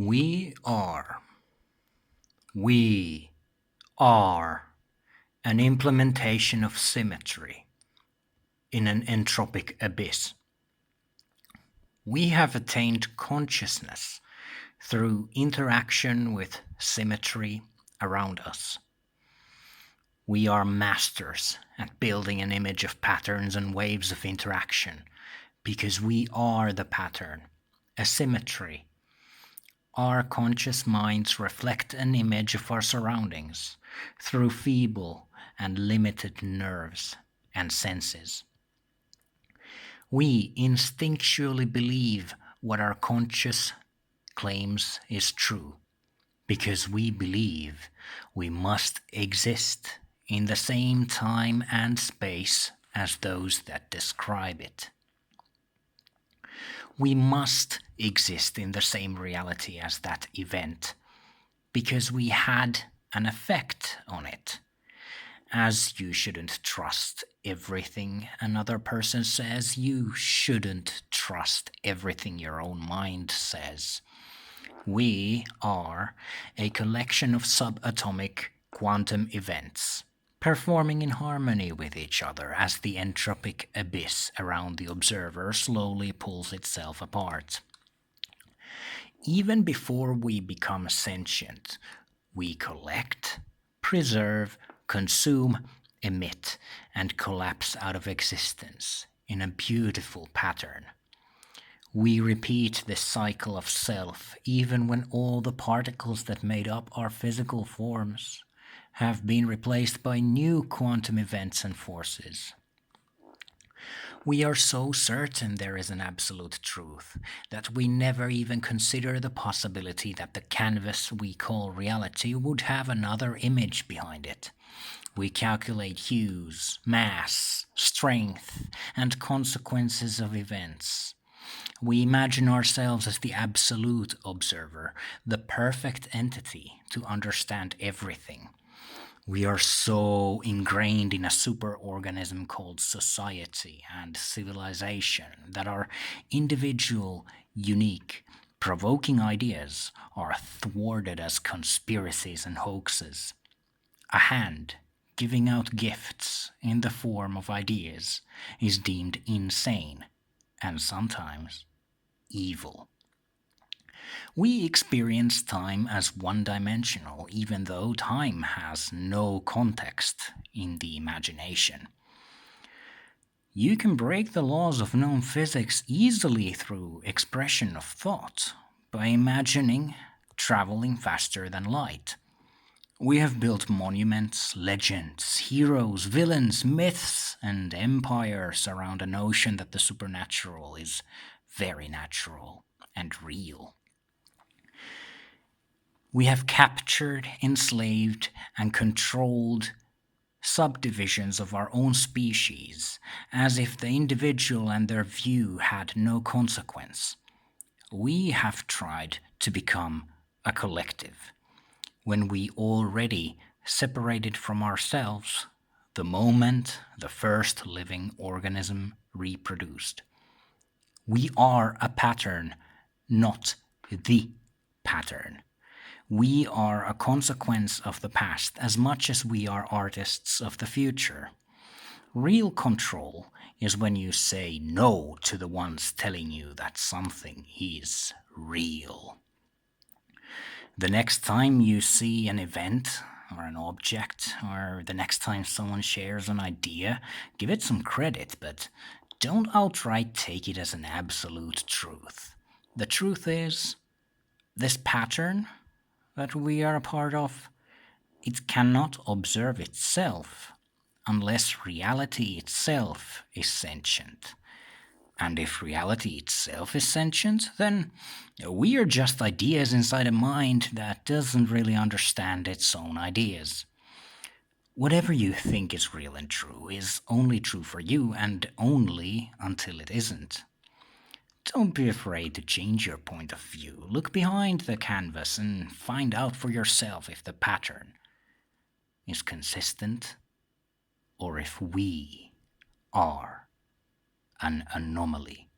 We are. We are an implementation of symmetry in an entropic abyss. We have attained consciousness through interaction with symmetry around us. We are masters at building an image of patterns and waves of interaction because we are the pattern, a symmetry. Our conscious minds reflect an image of our surroundings through feeble and limited nerves and senses. We instinctually believe what our conscious claims is true because we believe we must exist in the same time and space as those that describe it. We must exist in the same reality as that event because we had an effect on it. As you shouldn't trust everything another person says, you shouldn't trust everything your own mind says. We are a collection of subatomic quantum events, performing in harmony with each other as the entropic abyss around the observer slowly pulls itself apart. Even before we become sentient, we collect, preserve, consume, emit, and collapse out of existence in a beautiful pattern. We repeat this cycle of self even when all the particles that made up our physical forms have been replaced by new quantum events and forces. We are so certain there is an absolute truth that we never even consider the possibility that the canvas we call reality would have another image behind it. We calculate hues, mass, strength, and consequences of events. We imagine ourselves as the absolute observer, the perfect entity to understand everything. We are so ingrained in a superorganism called society and civilization that our individual, unique, provoking ideas are thwarted as conspiracies and hoaxes. A hand giving out gifts in the form of ideas is deemed insane and sometimes evil. We experience time as one-dimensional, even though time has no context in the imagination. You can break the laws of known physics easily through expression of thought, by imagining traveling faster than light. We have built monuments, legends, heroes, villains, myths, and empires around a notion that the supernatural is very natural and real. We have captured, enslaved, and controlled subdivisions of our own species, as if the individual and their view had no consequence. We have tried to become a collective, when we already separated from ourselves the moment the first living organism reproduced. We are a pattern, not the pattern. We are a consequence of the past as much as we are artists of the future. Real control is when you say no to the ones telling you that something is real. The next time you see an event or an object, or the next time someone shares an idea, give it some credit, but don't outright take it as an absolute truth. The truth is, this pattern that we are a part of, it cannot observe itself unless reality itself is sentient. And if reality itself is sentient, then we are just ideas inside a mind that doesn't really understand its own ideas. Whatever you think is real and true is only true for you and only until it isn't. Don't be afraid to change your point of view. Look behind the canvas and find out for yourself if the pattern is consistent or if we are an anomaly.